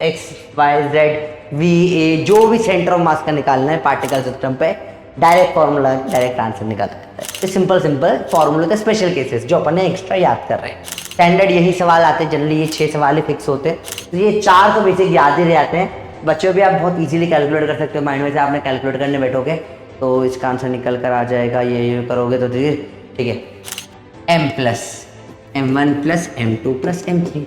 X y z v a जो भी centre of mass का निकालना है पार्टिकल सिस्टम पे, डायरेक्ट फॉर्मूला डायरेक्ट आंसर निकाल सकता है। तो सिंपल सिंपल फॉर्मूले के स्पेशल केसेस जो अपन ने एक्स्ट्रा याद कर रहे हैं। स्टैंडर्ड यही सवाल आते हैं, जनरली ये 6 सवाल ही फिक्स होते हैं, तो ये 4 तो बेसिक याद ही रह जाते हैं। बच्चों भी आप बहुत इजीली कैलकुलेट कर सकते हो, माइंड में से आपने कैलकुलेट करने बैठोगे तो इसका आंसर निकल कर आ जाएगा, ये करोगे तो ठीक है। m+m1 plus m2 plus m3,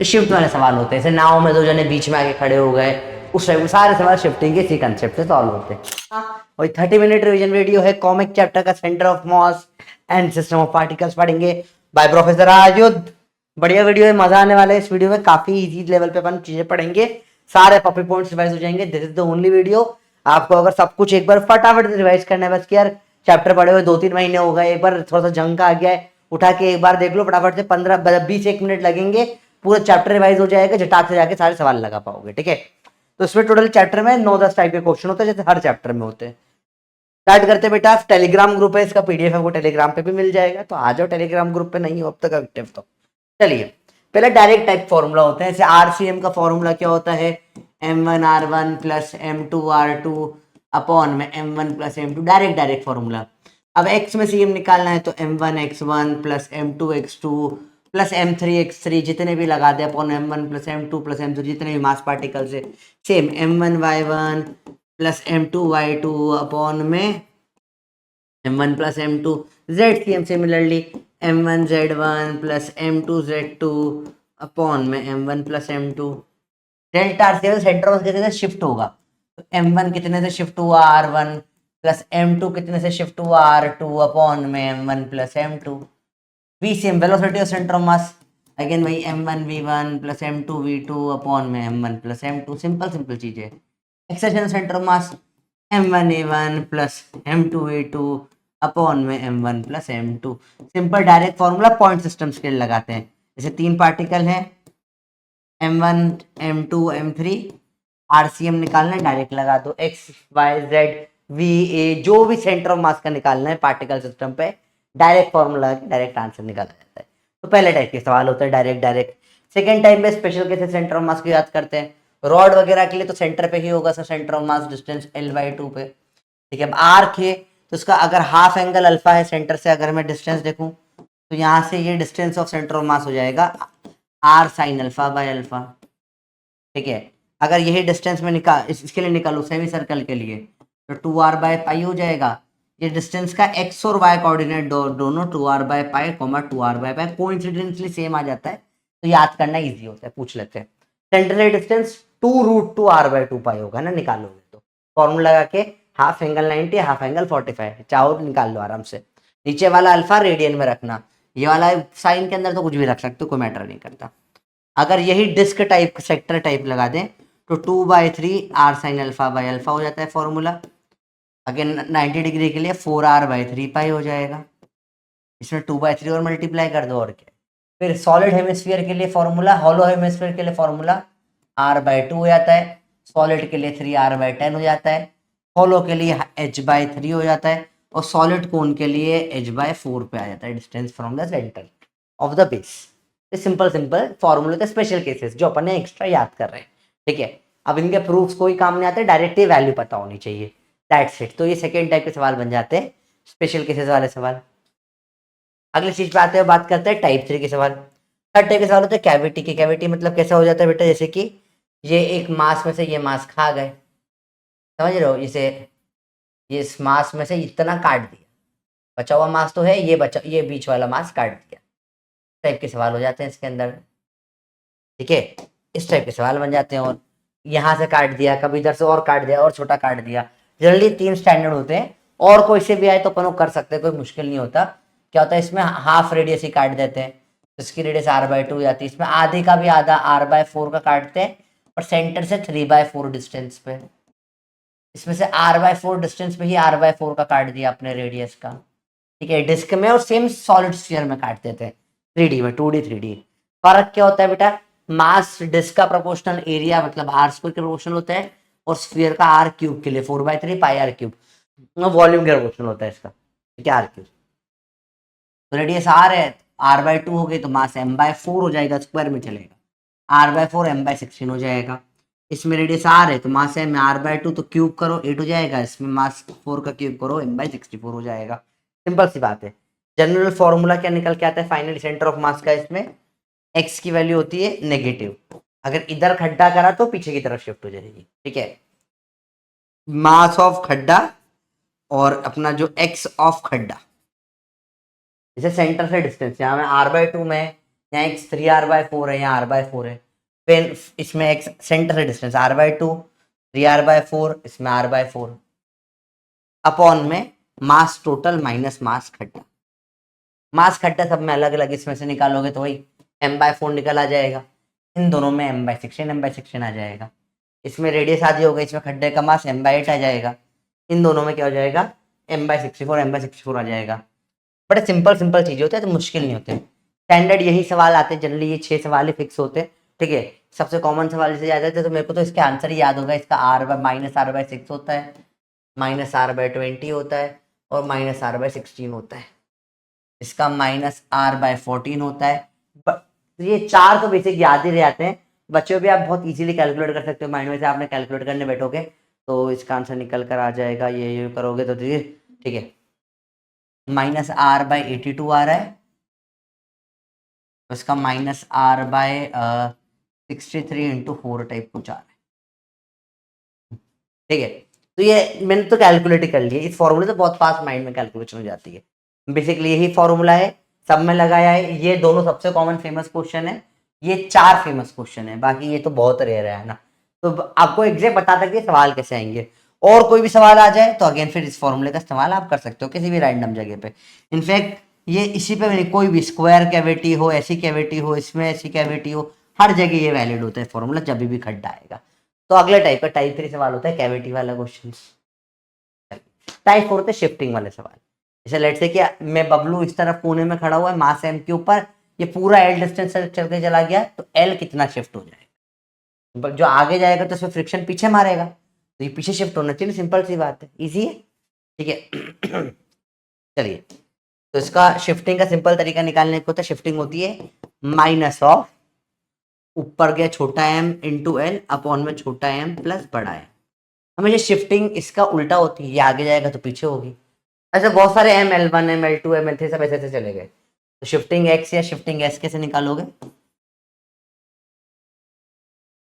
shift वाले सवाल होते हैं। जैसे नाव में दो जने बीच में आके खड़े हो गए, उस टाइप सारे सवाल शिफ्टिंग के इसी कंसेप्ट से सॉल्व होते हैं। और 30 मिनट रिवीजन वीडियो है, कॉमिक चैप्टर का centre of mass and system of particles पढ़ेंगे बाय प्रोफेसर आयुध। बढ़िया वीडियो है, मजा आने वाला है इस वीडियो में, काफी इजी लेवल पे अपन चीजें पढ़ेंगे, सारे पॉपी पॉइंट्स रिवाइज हो जाएंगे। This is the only video. आपको अगर सब कुछ एक बार फटाफट रिवाइज करना है, बस कि यार चैप्टर पढ़े हुए 2-3 महीने हो गए, एक बार थोड़ा सा जंग का आ गया है, उठा के एक बार देख लो फटाफट से, 15-20 मिनट लगेंगे, पूरा चैप्टर रिवाइज हो जाएगा, झटाक से जाके सारे सवाल लगा पाओगे। ठीक है, तो इसमें टोटल चैप्टर में 9-10 टाइप के क्वेश्चन होते हैं, जैसे हर चैप्टर में होते हैं। स्टार्ट करते बेटा, टेलीग्राम ग्रुप है, इसका पीडीएफ है वो टेलीग्राम पे भी मिल जाएगा, तो आ जाओ टेलीग्राम ग्रुप पे, नहीं हो अब तक एक्टिव तो। चलिए, पहले डायरेक्ट टाइप फॉर्मूला होते हैं। जैसे आरसीएम का फॉर्मूला क्या होता है, m1r1 प्लस m2r2 अपॉन में m1 plus m2, direct formula. अब x में सीएम निकालना है तो m1x1 plus m2x2 plus m3x3 जितने भी लगा दे upon m1 plus m2 plus m3 जितने भी मास पार्टिकल्स है, same m1y1 plus m2y2 upon में m1 plus m2 zcm, similarly m1z1 plus m2z2 upon में m1 plus m2। Delta R centre of कितने से शिफ्ट होगा, तो m1 कितने से शिफ्ट हुआ r1 प्लस m2 कितने से शिफ्ट हुआ r2 अपॉन में m1 plus m2। vcm velocity of centre of mass, again वही m1 v1 plus m2 v2 upon में m1 plus m2, simple simple चीजें। Acceleration centre of mass m1 a1 plus m2 a2 upon में m1 plus m2, simple direct formula point system के लिए लगाते हैं। जैसे 3 particle हैं m1 m2 m3, आरसीएम निकालना है डायरेक्ट लगा दो, x y z v a जो भी सेंटर ऑफ मास का निकालना है पार्टिकल सिस्टम पे, डायरेक्ट फॉर्मूला डायरेक्ट आंसर निकाला जाता है। तो पहले टाइप के सवाल होते हैं डायरेक्ट। सेकेंड टाइप में स्पेशल केसेस सेंटर ऑफ मास को याद करते हैं। रॉड वगैरह के लिए तो सेंटर पे ही होगा sir, centre of mass distance l/2 पे। ठीक है, अब आर्क है तो उसका अगर हाफ एंगल अल्फा है सेंटर से, अगर मैं डिस्टेंस देखूं तो यहाँ से ये डिस्टेंस ऑफ सेंटर ऑफ मास हो जाएगा r sine alpha by alpha. ठीक है, अगर यही डिस्टेंस में इसके लिए निकालू सेमी सर्कल के लिए तो 2r/पाई हो जाएगा। ये डिस्टेंस का x और y कोऑर्डिनेट दोनों 2r/पाई 2r/पाई कोइंसिडेंटली सेम आ जाता है, तो याद करना इजी होता है। पूछ लेते हैं, सेंट्रल डिस्टेंस 2√2r/2 पाई होगा ना, निकालोगे तो फॉर्मूला लगा के हाफ एंगल 90 हाफ एंगल 45 चाहो निकाल लो आराम से। नीचे वाला अल्फा रेडियन में रखना, ये वाला साइन के अंदर तो कुछ भी रख सकते हो, कोई मैटर नहीं करता। अगर यही डिस्क टाइप सेक्टर टाइप लगा दें तो 2/3 r sine alpha by alpha हो जाता है फॉर्मूला। अगेन 90 डिग्री के लिए 4r/3 पाई हो जाएगा, इसमें 2/3 और मल्टीप्लाई कर दो और क्या। फिर सॉलिड हेमिस्फीयर के लिए फॉर्मूला, हॉलो हेमिस्फीयर के लिए फॉर्मूला r/2 हो जाता है, सॉलिड के लिए 3r/10 हो जाता है, हॉलो के लिए h/3 हो जाता है, और सॉलिड कोन के लिए h/4 पे आ जाता है, distance from the centre of the base. Simple फॉर्मूले के स्पेशल केसेस जो अपन ने एक्स्ट्रा याद कर रहे हैं। ठीक है, अब इनके प्रूफ्स कोई काम नहीं आते, डायरेक्ट वैल्यू पता होनी चाहिए, दैट्स इट। तो ये सेकेंड टाइप के सवाल बन जाते हैं, स्पेशल केसेस वाले सवाल। अगली चीज पे आते हैं, बात करते हैं टाइप 3 के सवाल। थर्ड टाइप के सवाल होते हैं कैविटी के। कैविटी मतलब कैसा हो जाता है बेटा, जैसे कि ये एक मास में से ये मास खा गए, समझ रहे हो, इसे ये इस मास में से इतना काट दिया, बचा हुआ मास तो है, ये बीच वाला मास काट दिया, टाइप के सवाल हो जाते हैं इसके अंदर। ठीक है, इस टाइप के सवाल बन जाते हैं। और यहाँ से काट दिया, कभी इधर से और काट दिया, और छोटा काट दिया। जनरली 3 स्टैंडर्ड होते हैं, और कोई से भी आए तो अपन कर सकते हैं, कोई मुश्किल नहीं होता। क्या होता है इसमें, हाफ रेडियस ही काट देते हैं, इसकी रेडियस r/2 हो जाती है, इसमें आधे का भी आधा r/4 का काटते हैं, और सेंटर से 3/4 डिस्टेंस पे, इसमें से r/4 डिस्टेंस पे ही r/4 का काट दिया अपने रेडियस का। ठीक है, डिस्क में और सेम सॉलिड स्फीयर में काट देते हैं, 3D में, 2D 3D। फर्क क्या होता है बेटा, मास डिस्क का प्रोपोर्शनल एरिया मतलब r स्क्वायर के प्रोपोर्शनल होता है, और स्फीयर का r³ के लिए 4/3 पाई r³, वॉल्यूम के प्रोपोर्शनल होता है इसका। ठीक है, r³, तो रेडियस r है, r/2 हो गई तो मास m/4 हो जाएगा, स्क्वायर में चलेगा, r/4 m/16 हो जाएगा। इसमें रेडियस आर है तो मास है में r/2, तो क्यूब करो 8 हो जाएगा, इसमें मास 4 का क्यूब करो m/64 हो जाएगा। सिंपल सी बात है। जनरल फॉर्मूला क्या निकल के आता है फाइनली सेंटर ऑफ मास का, इसमें x की वैल्यू होती है नेगेटिव, अगर इधर खड्डा करा तो पीछे की तरफ शिफ्ट हो जाएगी, ठीक है। मास ऑफ खड्डा और अपना जो x ऑफ खड्डा, जैसे सेंटर से डिस्टेंस, यहाँ में r/2 में, यहाँ x 3r/4 है, यहाँ r/4 है, फिर इसमें x सेंटर से डिस्टेंस r/2, 3r/4, इसमें r/4 अपॉन में मास टोटल माइनस मास खड्डा। मास खड्डा सब में अलग अलग, इसमें से निकालोगे तो वही m/4 निकल आ जाएगा, इन दोनों में m/16 आ जाएगा, इसमें रेडियस आधी हो गई, इसमें खड्डे का मास m/8 आ जाएगा, इन दोनों में क्या हो जाएगा m/64 आ जाएगा। बड़े सिंपल सिंपल चीजें होते हैं तो मुश्किल नहीं होते। स्टैंडर्ड यही सवाल आते हैं जनरली, ये 6 सवाल ही फिक्स होते हैं, ठीक है। सबसे कॉमन सवाल जैसे याद आते हैं तो मेरे को तो इसके आंसर ही याद होगा, इसका -r/6 होता है, -r/20 होता है और -r/16 होता है, इसका -r/14 होता है। ये 4 तो बेसिक याद ही रह जाते हैं, बच्चों भी आप बहुत इजीली कैलकुलेट कर सकते हो, माइंड में से आपने कैलकुलेट करने बैठोगे तो इसका आंसर निकल कर आ जाएगा, ये करोगे तो ठीक है। -r/82 आ रहा है, तो इसका -r/63 × 4 टाइप कुछ आ रहा है, ठीक है। तो ये मैंने तो कैलकुलेट ही कर लिया, इस फॉर्मूले से बहुत फास्ट माइंड में कैलकुलेशन हो जाती है। बेसिकली यही फॉर्मूला है, सब में लगाया है, ये दोनों सबसे कॉमन फेमस क्वेश्चन है, ये 4 फेमस क्वेश्चन है, बाकी ये तो बहुत रेयर है ना। तो आपको एग्जैक्ट बता था कि सवाल कैसे आएंगे, और कोई भी सवाल आ जाए तो अगेन फिर इस फॉर्मूले का इस्तेमाल आप कर सकते हो किसी भी रैंडम जगह पे। इनफैक्ट ये इसी पे नहीं, कोई भी स्क्वायर कैविटी हो, ऐसी कैविटी हो, इसमें ऐसी कैविटी हो, हर जगह ये वैलिड होता है फॉर्मूला, जब भी खड्डा आएगा। तो अगले टाइप का टाइप 3 सवाल होता है कैविटी वाला क्वेश्चन। टाइप 4 होते हैं शिफ्टिंग वाले सवाल, जैसे लेट से कि मैं बबलू इस तरफ कोने में खड़ा हुआ है मास m के ऊपर, ये पूरा एल डिस्टेंस चल के चला गया तो एल कितना शिफ्ट हो जाएगा, जो आगे जाएगा तो उसमें फ्रिक्शन पीछे मारेगा, तो ये पीछे शिफ्ट होना चाहिए, सिंपल सी बात है, इजी है, ठीक है। चलिए, तो इसका शिफ्टिंग का सिंपल तरीका निकालने को होता है, शिफ्टिंग होती है माइनस ऑफ ऊपर गया छोटा m इंटू एल अपॉन में छोटा m प्लस बड़ा m। हमें ये शिफ्टिंग इसका उल्टा होती है, ये आगे जाएगा तो पीछे होगी, ऐसे बहुत सारे ml1 ml2 ml3 सब ऐसे ऐसे चले गए, तो शिफ्टिंग x या शिफ्टिंग s कैसे निकालोगे,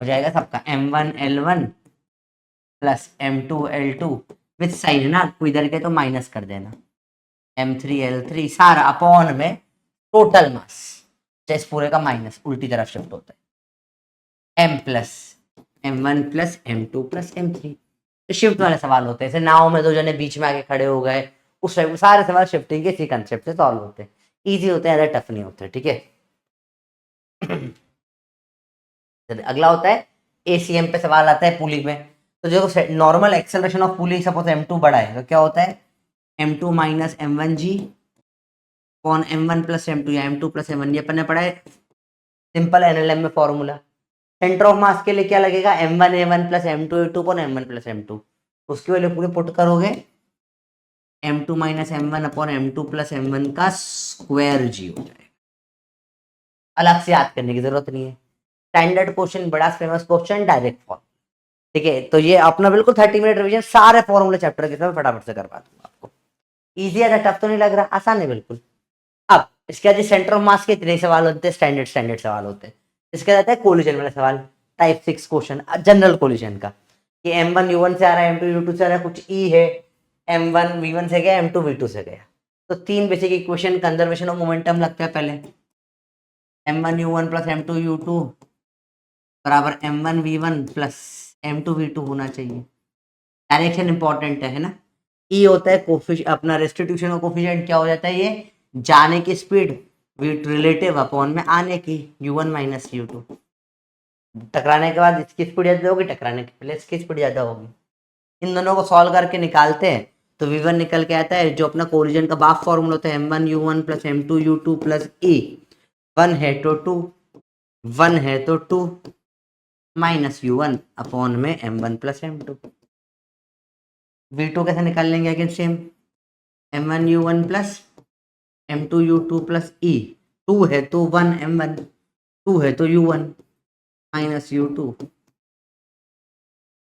हो जाएगा सबका m1l1 plus m2l2 with sign ना, आपको इधर के तो माइनस कर देना, m3l3 सारा अपॉन में टोटल मास, इस पूरे का माइनस उल्टी तरफ शिफ्ट होता है, m plus m1 plus m2 plus m3। तो शिफ्ट वाले सवाल होते हैं, जैसे नाव में दो जने बीच में आके खड़े हो गए, उस टाइप सारे सवाल शिफ्टिंग के इसी कंसेप्ट से सॉल्व होते हैं, इजी होते हैं, ज़्यादा टफ नहीं होते, ठीक है। अगला होता है एसीएम पे सवाल आता है पुली में, तो जो normal acceleration of pulley suppose m2 बड़ा है तो क्या होता है m2 माइनस m1g कौन m1 प्लस m2 या m2 प्लस m1, ये अपने पढ़ा है सिंपल एनएलएम में फॉर्मूला। सेंटर ऑफ मास के लिए क्या लगेगा m1a1 plus m2a2 upon m1 plus m2, उसके लिए पूरे पुट करोगे m2 minus m1 upon m2 plus m1 का स्क्वायर g हो जाएगा, अलग से याद करने की जरूरत नहीं है, स्टैंडर्ड क्वेश्चन, बड़ा फेमस क्वेश्चन, डायरेक्ट फॉर्म, ठीक है। तो ये अपना बिल्कुल 30 मिनट रिवीजन सारे फॉर्मूले चैप्टर के साथ फटाफट से करवा दूंगा आपको, इजी है, टफ तो नहीं लग रहा, आसान है बिल्कुल। अब इसके बाद सेंटर ऑफ मास के इतने सवाल होते हैं, स्टैंडर्ड स्टैंडर्ड सवाल होते हैं, इसके बाद आता है कोलिजन वाला सवाल, टाइप 6 क्वेश्चन जनरल कोलिजन का, कि m1u1 से आ रहा है, m2 u2 से आ रहा है, कुछ e है, m1 v1 से गया, m2 v2 से गया, तो तीन basic equation conservation of momentum लगता है पहले, m1u1 प्लस m2 u2 बराबर m1 v1 plus m2 v2 होना चाहिए, डायरेक्शन इंपॉर्टेंट है ना। ई होता है कोफिशिएंट, अपना रेस्टिट्यूशन का कोफिशिएंट क्या हो जाता है, ये जाने की स्पीड विथ रिलेटिव अपॉन में आने की u1 माइनस u2, टकराने के बाद इसकी स्पीड ज्यादा होगी, टकराने के पहले इसकी स्पीड ज्यादा होगी, इन दोनों को सॉल्व करके निकालते हैं तो v1 निकल के आता है, जो अपना कोलिजन का बाप फॉर्मूला होता है m1u1 plus m2 u2 plus e, 1 है तो 2, 1 है तो 2 माइनस u1 अपॉन में m1 प्लस m2, v2 कैसे निकाल लेंगे again same, m1u1 plus m2u2 plus e, 2 है तो 1 m1, 2 है तो u1 माइनस u2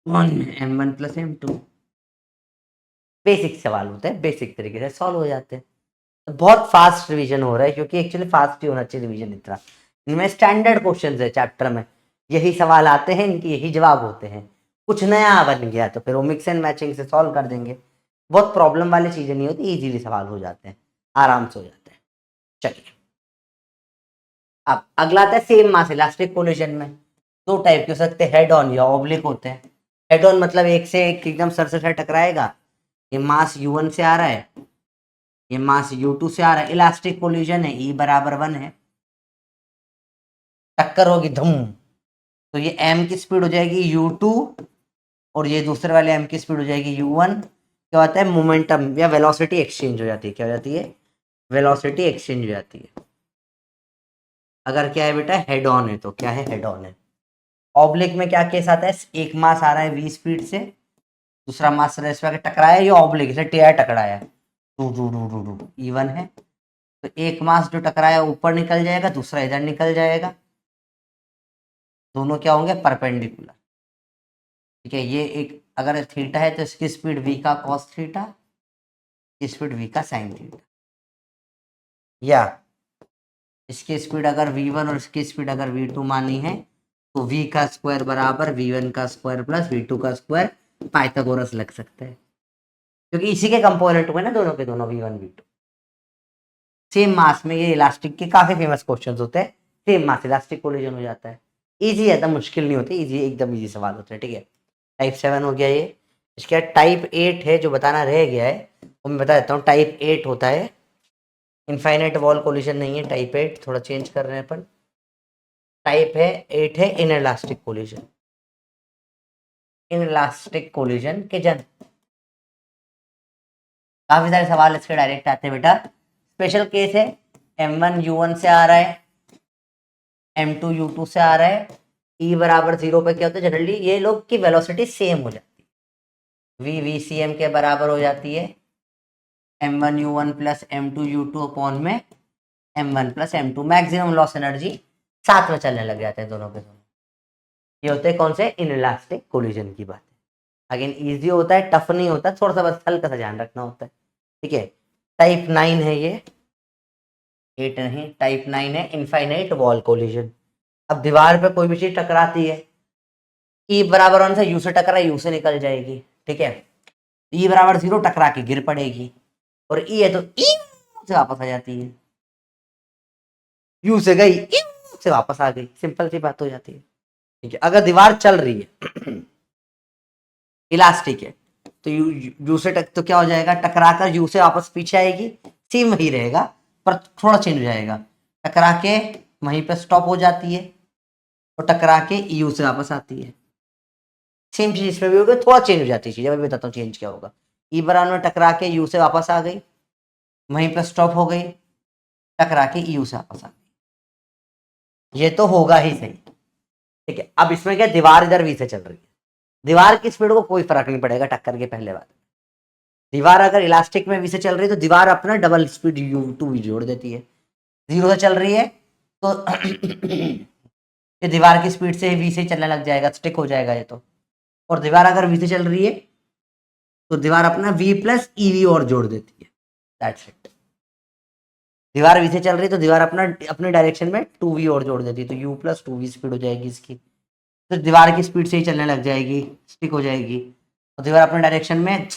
वन में m1 प्लस m2। बेसिक सवाल होते हैं, बेसिक तरीके से सॉल्व हो जाते हैं। बहुत फास्ट रिवीजन हो रहा है क्योंकि एक्चुअली फास्ट ही होना चाहिए रिवीजन इतना। इनमें स्टैंडर्ड क्वेश्चन है चैप्टर में, यही सवाल आते हैं, इनके यही जवाब होते हैं। कुछ नया बन गया तो फिर वो मिक्स एंड मैचिंग से सॉल्व कर देंगे। बहुत प्रॉब्लम वाली चीजें नहीं होती, इजीली सवाल हो जाते हैं, आराम से हो जाते हैं। चलिए अब अगला आता है सेम मास इलास्टिक कोलिजन में। दो टाइप के हो सकते हैं, हेड ऑन या ऑब्लिक होते हैं। हेड ऑन मतलब एक से एक एकदम सर से सर टकराएगा, ये मास u1 से आ रहा है, ये मास u2 से आ रहा है, इलास्टिक कोलिजन है, E बराबर 1 है, टक्कर होगी धूम, तो ये m की स्पीड हो जाएगी u2 और ये दूसरे वाले m की स्पीड हो जाएगी u1। क्या होता है, मोमेंटम या वेलोसिटी एक्सचेंज हो जाती है। क्या हो जाती है, वेलोसिटी एक्सचेंज हो जाती है। अगर क्या है बेटा, हेड ऑन है तो क्या है, हेड ऑन है। ऑब्लिक में क्या केस आता है, एक मास आ रहा है v स्पीड से, दूसरा मास रेस पे टकराया, ये ऑब्लिक से टीआई टकराया, two two two two two even है, तो एक मास जो टकराया ऊपर निकल जाएगा, दूसरा इधर निकल जाएगा, दोनों क्या होंगे, परपेंडिकुलर। ठीक है, ये एक अगर थीटा है तो इसकी स्पीड v का कॉस थीटा, स्पीड v का साइन थीटा, या इसकी स्पीड अगर v1 और इसकी स्पीड अगर v2 मानी है तो v का स्क्वायर बराबर v1 का स्क्वायर प्लस v2 का स्क्वायर, पाइथागोरस लग सकता है क्योंकि इसी के कंपोनेंट हुए ना दोनों के दोनों, v1 v2। सेम मास में ये इलास्टिक के काफी फेमस क्वेश्चंस होते हैं, सेम मास इलास्टिक कोलिजन हो जाता है। इजी है, एकदम मुश्किल नहीं होती, इजी एकदम इजी सवाल होते हैं। ठीक है, टाइप 7 हो गया ये। इसके बाद टाइप 8 है जो बताना रह गया है, वो मैं बता देता हूँ। टाइप 8 होता है, इनफाइनाइट वॉल कोलिजन नहीं है टाइप 8, थोड़ा चेंज कर रहे हैं अपन। टाइप है 8 है इनइलास्टिक कोलिजन, इनइलास्टिक कोलिजन के जन काफी सारे सवाल इसके डायरेक्ट आते हैं बेटा। स्पेशल केस है, m1 u1 से आ रहा है, m2 u2 से आ रहा है, e बराबर 0 पे क्या होता है, जनरली ये लोग की वेलोसिटी सेम हो जाती है, v vcm के बराबर हो जाती है, m1 u1 plus m2 u2 upon में m1 plus m2, maximum loss energy साथ में चलने लग जाते हैं दोनों के दोनों। ये होते हैं कौन से, इनइलास्टिक कोलिजन की बात। अगेन इजी होता है, टफ नहीं होता, थोड़ा सा बस हल्का सा ध्यान रखना होता है। ठीक है, टाइप 9 है ये, 8 नहीं, टाइप 9 है इनफाइनाइट वॉल कोलिजन। अब दीवार पे कोई भी चीज टकराती है, ई बराबर 1 से यू से टकरा, यू से निकल जाएगी। ठीक है, ई बराबर 0 टकरा के गिर पड़ेगी, और ई है तो ई से वापस आ जाती है, यू से गई ई से वापस आ गई, सिंपल सी बात हो जाती है। ठीक है, अगर दीवार चल रही है इलास्टिक है तो यू से तो क्या हो जाएगा, टकरा कर यू से वापस पीछे आएगी, सेम वही रहेगा पर थोड़ा चेंज हो जाएगा, टकरा के वहीं पे स्टॉप हो जाती है और टकरा के यू से वापस आती है। सेम चीज इसमें भी होगा, थोड़ा चेंज हो जाती है चीज, मैं बताता हूँ चेंज क्या होगा। ई बराबर में टकरा के यू से वापस आ गई, वहीं पे स्टॉप हो गई, टकरा के यू से वापस आ गई, ये तो होगा ही सही। ठीक है, अब इसमें क्या, दीवार इधर वी से चल रही है, दीवार की स्पीड को कोई फर्क नहीं पड़ेगा टक्कर के पहले बात। दीवार अगर इलास्टिक में वी से चल रही है तो दीवार अपना double speed u to v जोड़ देती है। 0 से चल रही है तो ये दीवार की स्पीड से वी से चलने लग जाएगा, स्टिक हो जाएगा ये तो। और दीवार अगर वी से चल रही है तो दीवार अपना वी प्लस ईवी और जोड़ देती है, दैट्स इट। दीवार वी से चल रही है तो दीवार अपना अपने डायरेक्शन में 2v और जोड़ देती है, तो u प्लस 2v स्पीड हो जाएगी इसकी, तो दीवार की स्पीड से ही चलने लग जाएगी, स्टिक हो जाएगी, और दीवार अपने डायरेक्शन में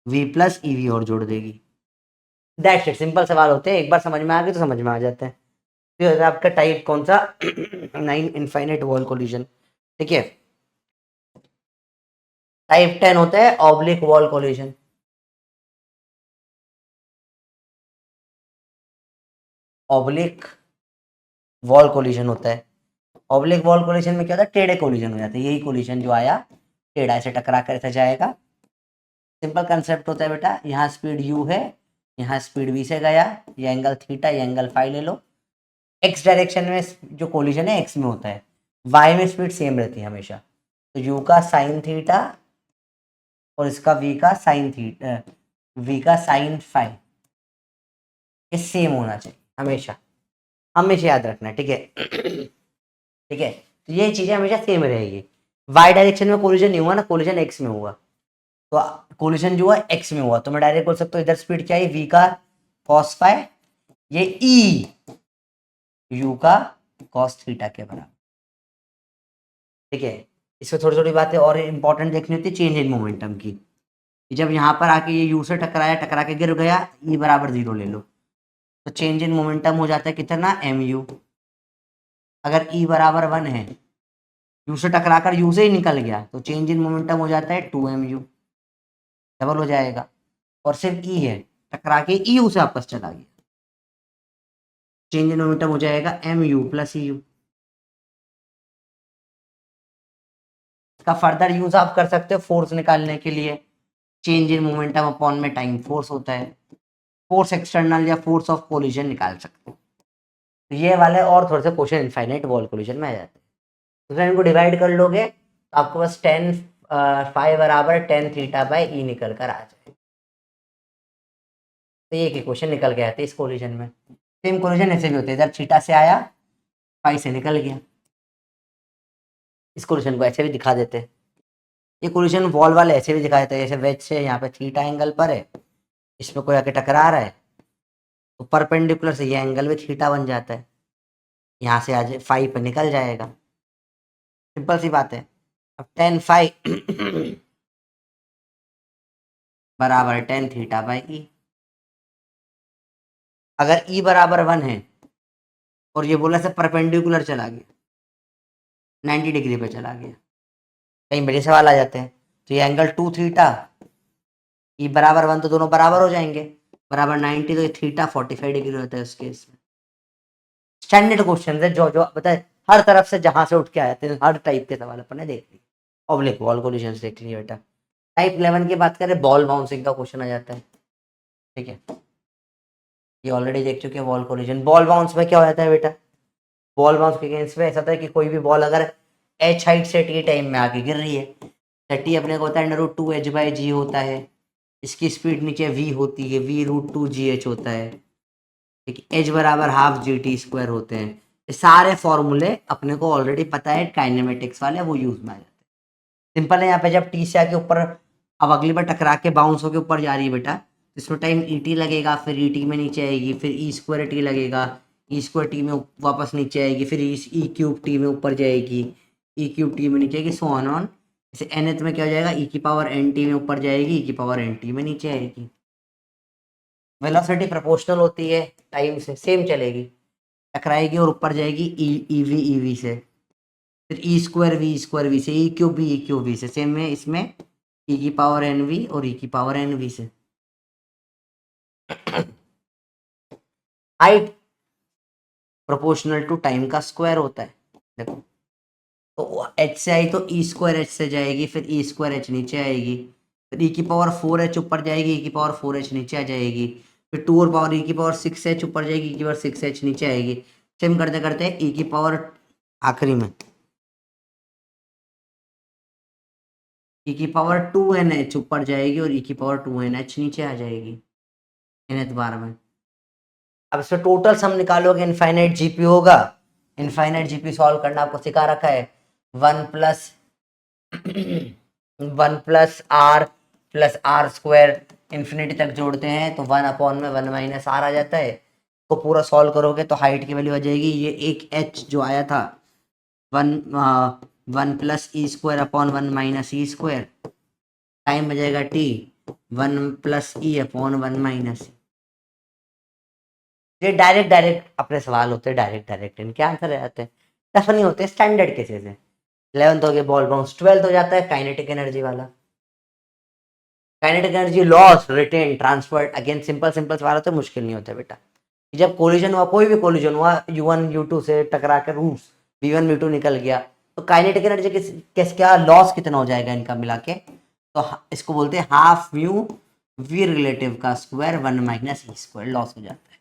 v प्लस ईवी और जोड़ देगी। दैट्स इट, सिंपल सवाल होते हैं, एक बार समझ में आ गए तो समझ में आ जाते हैं। फिर आपका टाइप कौन सा 9 इनफाइनाइट वॉल कोलिजन। ठीक है, टाइप 10 होता है oblique wall collision. Oblique wall collision होता है, ऑब्लिक वॉल कोलिजन में क्या होता है, टेढ़े कोलिजन हो जाते हैं, यही कोलिजन जो आया टेढ़ा ऐसे टकरा कर ऐसे जाएगा। सिंपल कंसेप्ट होता है बेटा, यहाँ स्पीड u है, यहाँ स्पीड v से गया, ये एंगल थीटा, ये एंगल फाई ले लो। x डायरेक्शन में जो कोलिजन है x में होता है, y में स्पीड सेम रहती है हमेशा, तो u का साइन थीटा और इसका v का साइन थीटा, v का साइन फाई, ये सेम होना चाहिए हमेशा, हमेशा याद रखना है। ठीक है ठीक है, तो ये चीजें हमेशा सेम रहेगी, वाई डायरेक्शन में कोलिजन नहीं हुआ ना, कोलिजन एक्स में हुआ, तो कोलिजन जो है एक्स में हुआ, तो मैं डायरेक्ट बोल सकता हूँ इधर स्पीड क्या है, वी का कॉस फाई, ये ई यू का कॉस थीटा के बराबर। ठीक है, इसमें थोड़ी थोड़ी बातें और इंपॉर्टेंट देखनी होती है चेंज इन मोमेंटम की। जब यहाँ पर आके ये यू से टकराया, टकरा के गिर गया, ई बराबर 0 ले लो, तो चेंज इन मोमेंटम हो जाता है कितना, एम यू। अगर ई बराबर 1 है, यू से टकरा कर यू से ही निकल गया, तो चेंज इन मोमेंटम हो जाता है 2mu, डबल हो जाएगा। और सिर्फ ई है, टकरा के ई यू से वापस चला गया, चेंज इन मोमेंटम हो जाएगा m u plus e u. इसका फर्दर यूज आप कर सकते हो फोर्स निकालने के लिए, चेंज इन मोमेंटम अपॉन में टाइम फोर्स होता है, फोर्स एक्सटर्नल या फोर्स ऑफ कोलिजन निकाल सकते हो। तो ये वाले और थोड़े से क्वेश्चन इनफाइनाइट वॉल कोलिजन में आ जाते हैं। तो फिर इनको डिवाइड कर लोगे तो आपको बस टेन फाइव बराबर टेन थीटा बाई ई निकल कर आ जाए। तो ये एक क्वेश्चन निकल के आते हैं इस कोलिजन में। सेम कोलिजन ऐसे भी होते हैं, इधर थीटा से आया, फाई से निकल गया। इस कोलिजन को ऐसे भी दिखा देते हैं, ये कोलिजन वॉल वाले ऐसे भी दिखा देते हैं, जैसे वेज से यहाँ पे थीटा एंगल पर है, इसमें कोई आके टकरा रहा है, तो परपेंडिकुलर से ये एंगल भी थीटा बन जाता है, यहाँ से आज फाई पे निकल जाएगा। सिंपल सी बात है। अब टेन फाई बराबर टेन थीटा बाई ई। अगर ई बराबर 1 है और ये बोला से परपेंडिकुलर चला गया, 90 डिग्री पे चला गया, कहीं बड़े सवाल आ जाते हैं। तो ये एंगल 2 थीटा, ई बराबर 1 तो दोनों बराबर हो जाएंगे, बराबर 90, तो ये थीटा 45 डिग्री होता है उस केस में। स्टैंडर्ड क्वेश्चन है जो जो बताए, हर तरफ से जहां से उठ के आए थे, हर टाइप के सवाल अपन ने देख लिए। ऑब्लिक वॉल कोलिजन देख लिए बेटा। टाइप 11 की बात करें, बॉल बाउंसिंग का क्वेश्चन आ जाता है। ठीक है, ये ऑलरेडी देख चुके हैं वॉल कोलिजन। बॉल बाउंस में क्या हो जाता है बेटा, बॉल बाउंस के अगेंस्ट में ऐसा होता है कि कोई भी बॉल अगर एच हाइट से टी टाइम में आके गिर रही है, टी अपने को होता है √2 एच बाई जी होता है, इसकी स्पीड नीचे वी होती है, वी √2 जी एच होता है, ठीक है, एच बराबर हाफ जी टी स्क्वायर होते हैं। ये सारे फॉर्मूले अपने को ऑलरेडी पता है, काइनेमेटिक्स वाले, वो यूज में आ जाते हैं। सिंपल है, यहाँ पे जब टी से आके ऊपर, अब अगली बार टकरा के बाउंस होके ऊपर जा रही है बेटा, इसमें टाइम ई टी लगेगा, फिर ई टी में नीचे आएगी, फिर ई स्क्वायर टी लगेगा, ई स्क्वायर टी में वापस नीचे आएगी, फिर ई क्यूब टी में ऊपर जाएगी, ई क्यूब टी में नीचे आएगी, सो ऑन। जैसे nth में क्या हो जाएगा, ई की पावर एन टी में ऊपर जाएगी, ई की पावर एन टी में नीचे आएगी। वेलोसिटी प्रोपोर्शनल होती है टाइम से, सेम चलेगी, टकराएगी और ऊपर जाएगी ई वी से, फिर ई स्क्वायर वी से, ई क्यूब वी से, सेम है इसमें ई की पावर एन वी और ई की पावर एन वी से। हाइट प्रोपोर्शनल टू टाइम का स्क्वायर होता है। देखो, तो एच से आई तो ई स्क्वायर एच से जाएगी, फिर ई स्क्वायर एच नीचे आएगी, फिर ई की पावर 4h ऊपर जाएगी, ई की पावर 4h नीचे आ जाएगी, फिर 2 और पावर ई की पावर 6h ऊपर जाएगी, ई की पावर 6h नीचे आएगी। सेम करते करते ई की पावर आखिरी में ई की पावर 2nh ऊपर जाएगी और ई की पावर 2nh नीचे आ जाएगी nth बार में। अब इसमें टोटल सम निकालोगे, इनफाइनाइट जीपी होगा। इनफाइनाइट जीपी सॉल्व करना आपको सिखा रखा है, 1 प्लस 1 प्लस आर इन्फिनिटी तक जोड़ते हैं तो 1 अपॉन में 1 माइनस आर आ जाता है। को पूरा सॉल्व करोगे तो हाइट की वैल्यू आ जाएगी, ये एक एच जो आया था 1 plus E square upon 1 minus E square, time बचेगा टी, 1 प्लस ई अपॉन 1 माइनस। ये डायरेक्ट डायरेक्ट अपने सवाल होते हैं, डायरेक्ट डायरेक्ट इनके आंसर आ जाते हैं, टफ नहीं होते, स्टैंडर्ड केसेस है। 11th हो गया बॉल बाउंस, 12th हो जाता है काइनेटिक एनर्जी वाला। Kinetic energy loss retain transferred, again simple simple सवाल होते, मुश्किल नहीं होता बेटा। जब कोलिजन हुआ, कोई भी कोलिजन हुआ, u1 u2 से टकरा कर रूट्स v1 v2 निकल गया, तो काइनेटिक एनर्जी किस क्या लॉस कितना हो जाएगा इनका मिला के, तो इसको बोलते हैं हाफ म्यू वी रिलेटिव का square 1 minus E square loss हो जाता है।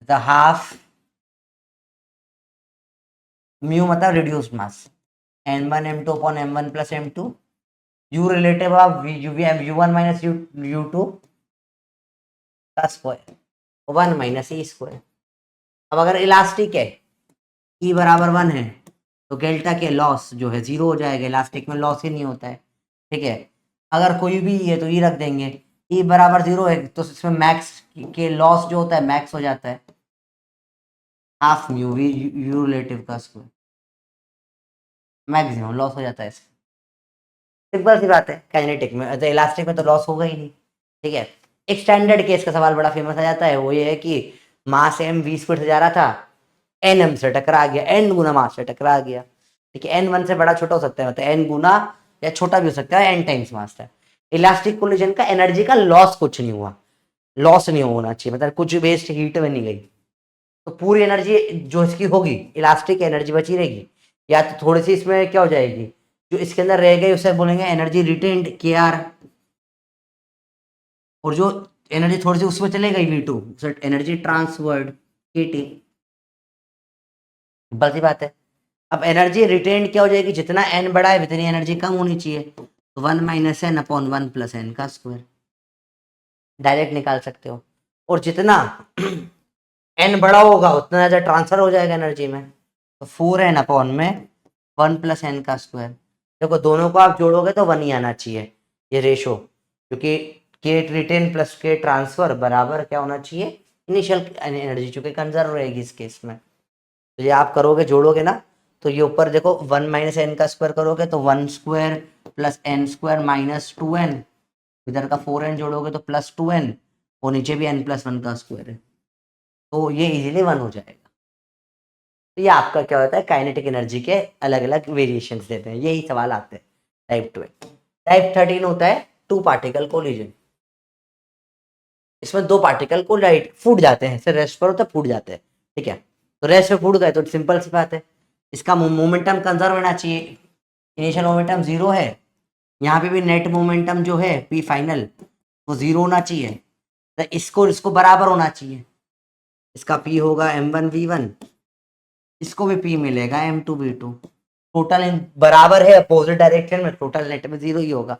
द हाफ म्यू मतलब reduced mass, n1 m2 upon m1 plus m2, u relative of u1 minus u2 का स्क्वायर 1 माइनस ई स्क्वायर। अब अगर इलास्टिक है, ई बराबर 1 है, तो डेल्टा के लॉस जो है जीरो हो जाएगा, इलास्टिक में लॉस ही नहीं होता है, ठीक है। अगर कोई भी है तो ई रख देंगे, ई बराबर जीरो है तो इसमें मैक्स के लॉस जो होता है मैक्स हो जाता है, half mu v u relative का स्क्वायर, मैक्सिमम लॉस हो जाता है इसमें। सिंपल सी बात है, काइनेटिक में तो इलास्टिक में तो लॉस होगा ही नहीं, ठीक है। एक स्टैंडर्ड केस का सवाल बड़ा फेमस आ जाता है, वो ये है कि मास एम 20 फीट से जा रहा था, एन एम से टकरा गया, एन गुना मास से टकरा गया, ठीक है। एन वन से बड़ा छोटा हो सकता है, मतलब एन गुना या छोटा भी हो सकता है, एन टाइम्स मास है। इलास्टिक कोलिजन का एनर्जी का लॉस कुछ नहीं हुआ, लॉस नहीं होना चाहिए, मतलब कुछ वेस्ट हीट में नहीं गई, तो पूरी एनर्जी जो इसकी होगी इलास्टिक एनर्जी बची रहेगी, या तो थोड़ी सी इसमें क्या हो जाएगी, जो इसके अंदर रह गई उसे बोलेंगे एनर्जी रिटेन्ड के आर, और जो एनर्जी थोड़ी सी उसमें चले गई V2 energy transferred KT। Simple सी बात है। अब एनर्जी रिटेन्ड क्या हो जाएगी, जितना n बड़ा है उतनी एनर्जी कम होनी चाहिए, तो 1 - n/1 + n का स्क्वायर डायरेक्ट निकाल सकते हो, और जितना n बड़ा होगा उतना ज्यादा ट्रांसफर हो जाएगा एनर्जी में, तो 4n/1 + n का स्क्वायर। देखो दोनों को आप जोड़ोगे तो 1 ही आना चाहिए ये रेशो, क्योंकि के रिटेन प्लस के ट्रांसफर बराबर क्या होना चाहिए, इनिशियल एनर्जी, चूंकि कंजर्व रहेगी इस केस में। तो ये आप करोगे जोड़ोगे ना, तो ये ऊपर देखो 1 - n का स्क्वायर करोगे तो 1² + n² - 2n, इधर का 4n जोड़ोगे तो +2n, और नीचे भी n+1 का स्क्वायर है, तो ये इजीली 1 हो जाएगा। तो ये आपका क्या होता है, काइनेटिक एनर्जी के अलग अलग वेरिएशंस देते हैं, यही सवाल आते हैं टाइप 2 में। टाइप 13 होता है टू पार्टिकल कोलिजन। इसमें दो पार्टिकल को लाइट फूट जाते हैं, सिर्फ रेस्ट पर होता है फूट जाते हैं, ठीक है। तो रेस्ट पे फूट गए तो सिंपल सी बात है, इसका मोमेंटम कंजर्व होना चाहिए, इनिशियल मोमेंटम जीरो है, यहाँ पे भी नेट मोमेंटम जो है पी फाइनल वो जीरो होना चाहिए, तो इसको इसको बराबर होना चाहिए, इसका पी होगा m1v1, इसको भी पी मिलेगा m2v2, टोटल इन बराबर है अपोजिट डायरेक्शन में, टोटल नेट में जीरो ही होगा,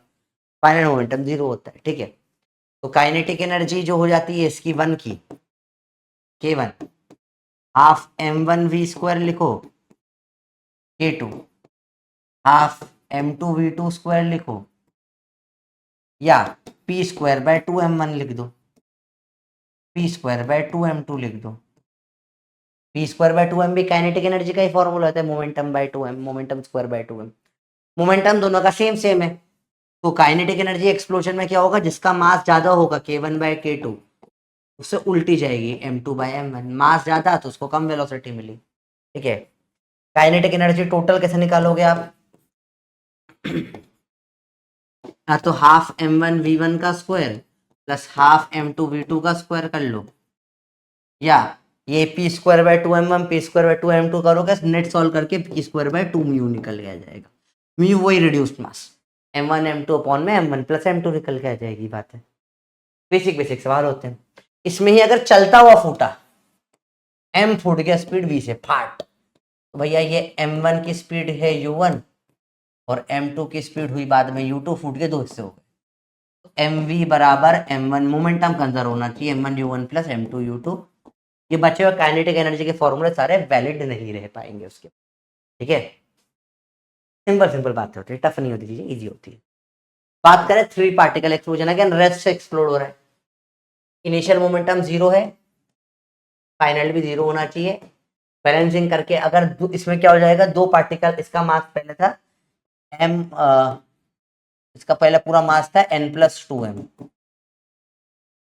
फाइनल मोमेंटम जीरो होता है, ठीक है। तो काइनेटिक एनर्जी जो हो जाती है इसकी 1 की k1 हाफ m1v² लिखो, k2 हाफ m2v2² लिखो, या p²/2m1 लिख दो, p²/2m2 लिख दो। p²/2m भी काइनेटिक एनर्जी का ही फॉर्मूला होता है, मोमेंटम/2m, मोमेंटम स्क्वायर/2m, मोमेंटम दोनों का सेम सेम है। तो काइनेटिक एनर्जी एक्सप्लोजन में क्या होगा, जिसका मास ज्यादा होगा k1/k2 उससे उल्टी जाएगी m2/m1, मास ज्यादा तो उसको कम वेलोसिटी मिली, ठीक है। काइनेटिक एनर्जी टोटल कैसे निकालोगे आप, या तो हाफ m1v1 का स्क्वायर प्लस हाफ m2v2 का स्क्वायर कर लो, या ये p²/2m1 p²/2m2 करोगे, नेट सॉल्व करके p²/2 म्यू निकल के आ जाएगा, म्यू वही रिड्यूस्ड मास m1 m2 अपॉन में m1 + m2 निकल के आ जाएगी, बात है। बेसिक बेसिक सवाल होते हैं। इसमें ही अगर चलता हुआ फूटा, m फूट गया स्पीड v से फाट, तो भैया ये m1 की स्पीड है u1 और m2 की स्पीड हुई बाद में u2, फूट के दो हिस्से हो गए, mv बराबर m1 मोमेंटम कंजर्व होना चाहिए m1 u1 + m2 u2। ये बचे हुए काइनेटिक एनर्जी के फॉर्मूले सारे वैलिड नहीं रह पाएंगे उसके, ठीक है। सिंपल सिंपल बात होती है, टफ नहीं होती, चीजें इजी होती है। बात करें three particle explosion, again rest से एक्सप्लोड हो रहा है, इनिशियल मोमेंटम जीरो है, फाइनल भी जीरो होना चाहिए, बैलेंसिंग करके अगर इसमें क्या हो जाएगा, दो पार्टिकल, इसका मास पहले था m, इसका पहले पूरा मास था n+2m,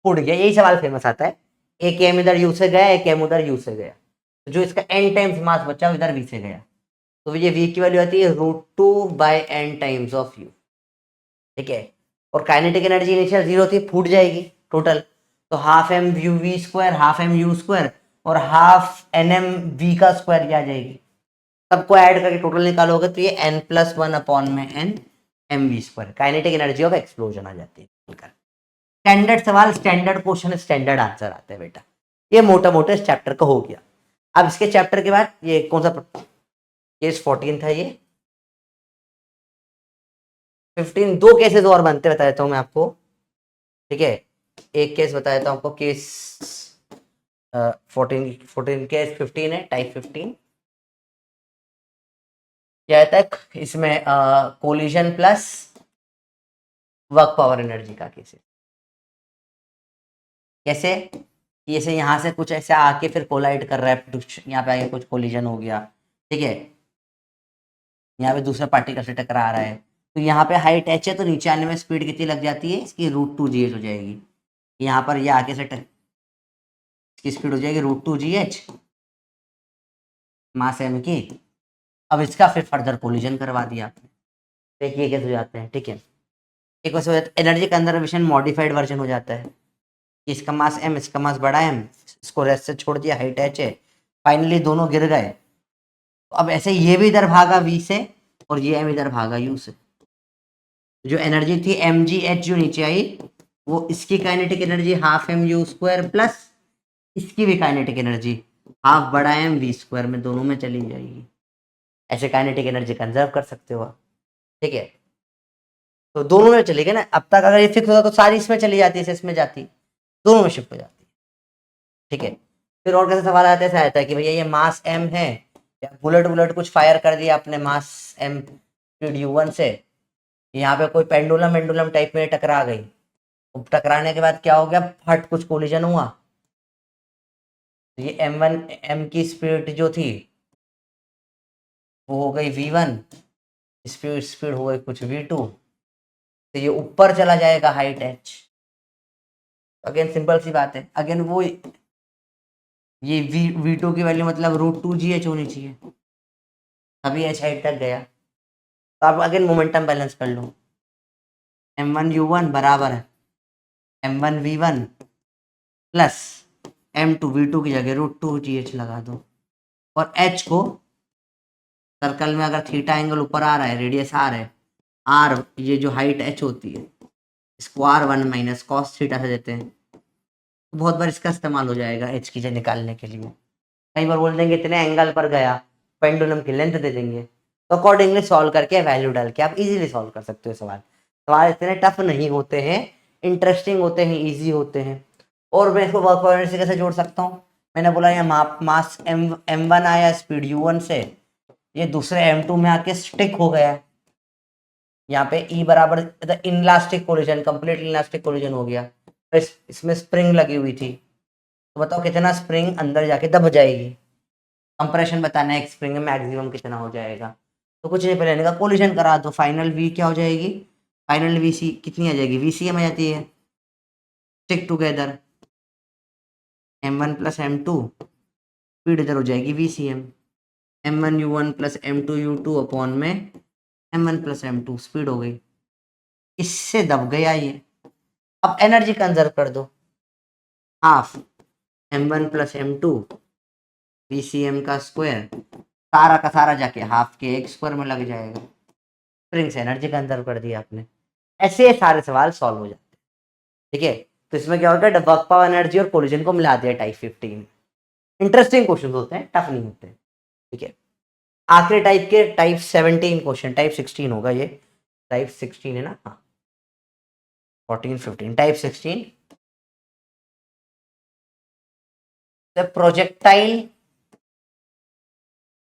फूट गया, यही सवाल फेमस आता है, एक m इधर u से गया, एक m उधर u से गया, तो जो इसका n टाइम्स मास बचा इधर v से गया, तो ये v की वैल्यू आती है √2/n टाइम्स ऑफ u, ठीक है। और काइनेटिक एनर्जी इनिशियल जीरो थी, फूट जाएगी टोटल, तो हाफ m/v², हाफ m/u² और हाफ nm/v का स्क्वायर क्या आ जाएगी, सबको ऐड करके टोटल निकालोगे तो ये n+1 अपॉन में n mv², kinetic energy of explosion आ जाती है। स्टैंडर्ड सवाल, स्टैंडर्ड क्वेश्चन, स्टैंडर्ड आंसर आता है बेटा, ये मोटा मोटा इस चैप्टर का हो गया। अब इसके चैप्टर के बाद ये कौन सा केस 14 था, ये 15, दो केसेस और बनते बता देता हूँ मैं आपको, ठीक है। एक केस बता देता हूँ आपको, केस 14 केस 15 है, टाइप 15, क्या आता है इसमें, collision plus work power energy का केस है। कैसे, जैसे यहाँ से कुछ ऐसे आके फिर कोलाइड कर रहा है, यहाँ पे आके कुछ कोलिजन हो गया, ठीक है, यहाँ पे दूसरा पार्टिकल से टकरा रहा है, तो यहाँ पे हाइट एच है, तो नीचे आने में स्पीड कितनी लग जाती है इसकी, √2 GH हो जाएगी। यहाँ पर ये आके से इसकी स्पीड हो जाएगी √2 GH मास एम की। अब इसका फिर फर्दर कोलिजन करवा दिया आपने, देखिए कैसे हो जाते हैं, ठीक है। एक वैसे हो जाता है एनर्जी कंजर्वेशन मॉडिफाइड वर्जन हो जाता है, इसका मास एम, इसका मास बड़ा एम, इसको रेस्ट से छोड़ दिया, हाइट एच है, फाइनली दोनों गिर गए। तो अब ऐसे ये भी इधर भागा वी से और ये एम इधर भागा यू से, जो एनर्जी थी mgh जो नीचे आई, वो इसकी काइनेटिक एनर्जी ½ mu² प्लस इसकी भी काइनेटिक एनर्जी हाफ बड़ा m v² में, दोनों में चली जाएगी। ऐसे काइनेटिक एनर्जी कंजर्व कर सकते हो आप, ठीक है। तो दोनों में चली गई ना, अब तक अगर ये फिक्स होता तो सारी इसमें चली जाती है, इसमें जाती, दोनों में शिफ्ट हो जाती है, ठीक है। फिर और कैसे सवाल आता है, ऐसा आता है कि भैया ये मास m है, या बुलेट बुलेट कुछ फायर कर दिया आपने मास m स्पीड u1 से, यहाँ पे कोई पेंडुलम वेंडुलम टाइप में टकरा गई, टकराने के बाद क्या हो गया, फट कुछ कोलिजन हुआ, तो ये m1 m की स्पीड जो थी वो हो गई v1, स्पीड स्पीड हो गई कुछ v2, तो ये ऊपर चला जाएगा हाइट h। अगेन सिंपल सी बात है, अगेन वो ये v2 की वैल्यू मतलब √2 GH होनी चाहिए, तभी h हाइट तक गया। तो आप अगेन मोमेंटम बैलेंस कर लो, m1 u1 बराबर है m1 v1 plus m2 v2 की जगह √2 GH लगा दो, और h को सर्कल में अगर थीटा एंगल ऊपर आ रहा है, रेडियस r है, r ये जो हाइट h होती है इसको r1 माइनस कॉस थीटा से देते हैं, तो बहुत बार इसका इस्तेमाल हो जाएगा h की जगह निकालने के लिए। कई बार बोल देंगे इतने एंगल पर गया, पेंडुलम की लेंथ दे देंगे, तो अकॉर्डिंगली सॉल्व करके वैल्यू डाल के आप इजीली सॉल्व कर सकते हो सवाल। सवाल इतने टफ नहीं होते हैं, इंटरेस्टिंग होते हैं, इजी होते हैं। और मैं इसको वर्क पावर से कैसे जोड़ सकता हूँ, मैंने बोला यहाँ मास m1 आया स्पीड u1 से, ये दूसरे m2 में आके स्टिक हो गया, यहाँ पे E बराबर inelastic collision, complete inelastic collision हो गया, इसमें स्प्रिंग लगी हुई थी, तो बताओ कितना स्प्रिंग अंदर जाके दब जाएगी, कंप्रेशन बताना है एक स्प्रिंग में मैक्सिमम कितना हो जाएगा। तो कुछ नहीं, पहले इनका कोलिजन करा दो, फाइनल वी क्या हो जाएगी, फाइनल वीसी कितनी आ जाएगी, VCM आ जाती है, stick together m1 plus m2, speed इधर हो जाएगी VCM, m1 u1 plus m2 u2 upon में m1 प्लस m2, स्पीड हो गई, इससे दब गया ये। अब एनर्जी कंजर्व कर दो, half m1 plus m2 VCM का स्क्वायर, सारा का सारा जाके हाफ के एक स्क्वायर में लग जाएगा, स्प्रिंग से एनर्जी कंजर्व कर दिया आपने। ऐसे सारे सवाल सॉल्व हो जाते हैं, ठीक है। तो इसमें क्या होता है, वर्क पावर एनर्जी और कोलिजन को मिला दिया टाइप 15। इंटरेस्टिंग क्वेश्चन होते हैं, टफ नहीं होते, ठीक है। आखिरी टाइप के टाइप 17 क्वेश्चन, टाइप 16 होगा ये, टाइप 16 है ना, हाँ 14 15, टाइप 16 प्रोजेक्टाइल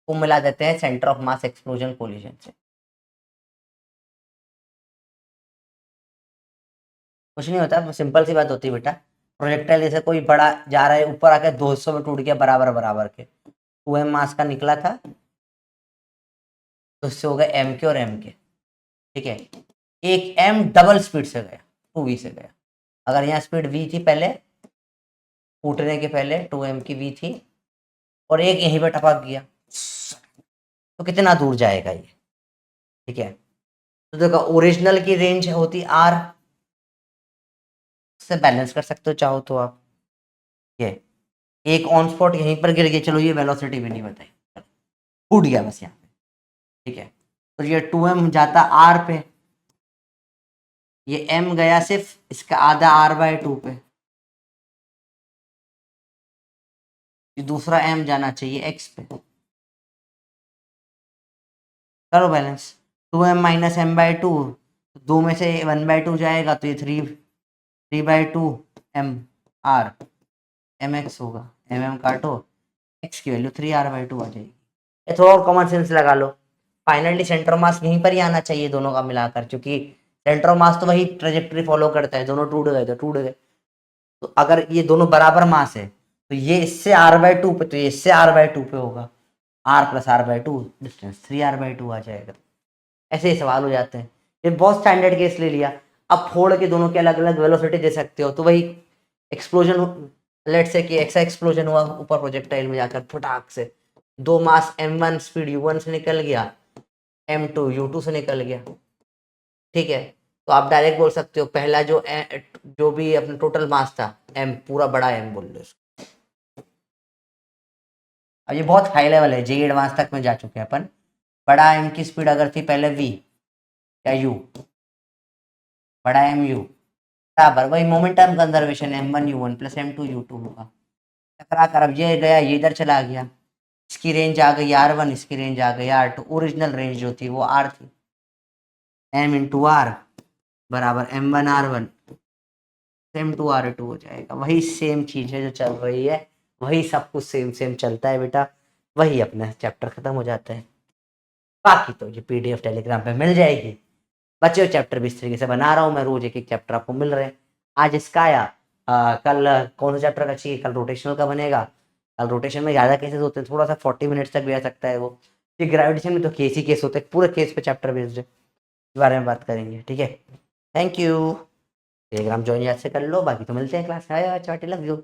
को मिला देते हैं centre of mass explosion collision से। कुछ नहीं होता, सिंपल सी बात होती है बेटा, प्रोजेक्टाइल जैसे कोई बड़ा जा रहा है ऊपर आके 200 में टूट गया बराबर बराबर के, 2m मास का निकला था, तो उससे हो गए m के और m के, ठीक है। एक m डबल स्पीड से गया, 2v से गया, अगर यहाँ स्पीड v थी पहले फूटने के पहले 2m की v थी, और एक यहीं पे टपक गया, तो कितना दूर जाएगा ये, ठीक है। तो देखो ओरिजिनल की रेंज होती r, से बैलेंस कर सकते हो चाहो तो आप, ये एक ऑन स्पॉट यहीं पर गिर गया, चलो ये वेलोसिटी भी नहीं बताई, फूट गया बस यहाँ पे, ठीक है। तो ये 2m जाता r पे, ये m गया सिर्फ इसका आधा r/2 पे, ये दूसरा m जाना चाहिए x पे, करो बैलेंस, 2m माइनस m/2, दो में से 1/2 जाएगा, तो ये 3/2 m r mx होगा, mm काटो, x की वैल्यू 3r/2 आ जाएगी। ये थोड़ा और कॉमन सेंस लगा लो, फाइनली सेंटर ऑफ मास यहीं पर ही आना चाहिए दोनों का मिलाकर, क्योंकि सेंटर ऑफ मास तो वही ट्रेजेक्टरी फॉलो करता है, दोनों टूट गए तो टूट गए। तो अगर ये दोनों बराबर मास है तो ये इससे r/2 पे, तो ये इससे r/2 पे होगा, r + r/2 डिस्टेंस 3r/2 आ जाएगा। ऐसे ही सवाल हो जाते हैं। ये बहुत स्टैंडर्ड केस ले लिया। अब फोड़ के दोनों के अलग अलग वेलोसिटी दे सकते हो, तो वही एक्सप्लोजन, लेट्स से कि ऐसा एक्सप्लोजन हुआ ऊपर प्रोजेक्टाइल में जाकर फटाक से, दो मास m1 स्पीड u1 से निकल गया, m2 u2 से निकल गया, ठीक है। तो आप डायरेक्ट बोल सकते हो पहला जो भी अपना टोटल मास था m, पूरा बड़ा m बोल लो इसको। अब ये बहुत हाई लेवल है, जे एडवांस तक में जा चुके हैं अपन। बड़ा m की स्पीड अगर थी पहले v या u, बड़ा m u बराबर वही momentum conservation m1 u1 + m2 u2 होगा। टकरा कर अब ये गया, ये इधर चला गया, इसकी रेंज आ गई r1, इसकी रेंज आ गई r2। ओरिजिनल रेंज जो थी वो r थी, m × r बराबर m1 r1 m2 r2 हो जाएगा। वही सेम चीज है जो चल रही है, वही सब कुछ सेम सेम चलता है बेटा, वही अपना चैप्टर खत्म हो जाता है। बाकी तो ये PDF टेलीग्राम पे मिल जाएगी। बचे हुए चैप्टर भी इस तरीके से बना रहा हूँ मैं, रोज एक एक चैप्टर आपको मिल रहे हैं। आज इसका आया, कल कौन सा चैप्टर का चाहिए, कल रोटेशनल का बनेगा। कल रोटेशन में ज़्यादा केसेस होते हैं, थोड़ा सा 40 मिनट्स तक भी आ सकता है वो। ये ग्रेविटेशन में तो केस ही केस होते हैं, पूरे केस पे चैप्टर बेस्ड है, इस बारे में बात करेंगे, ठीक है। Thank you. टेलीग्राम ज्वाइन याद से कर लो, बाकी तो मिलते हैं क्लास में। आया चाटे लग जो।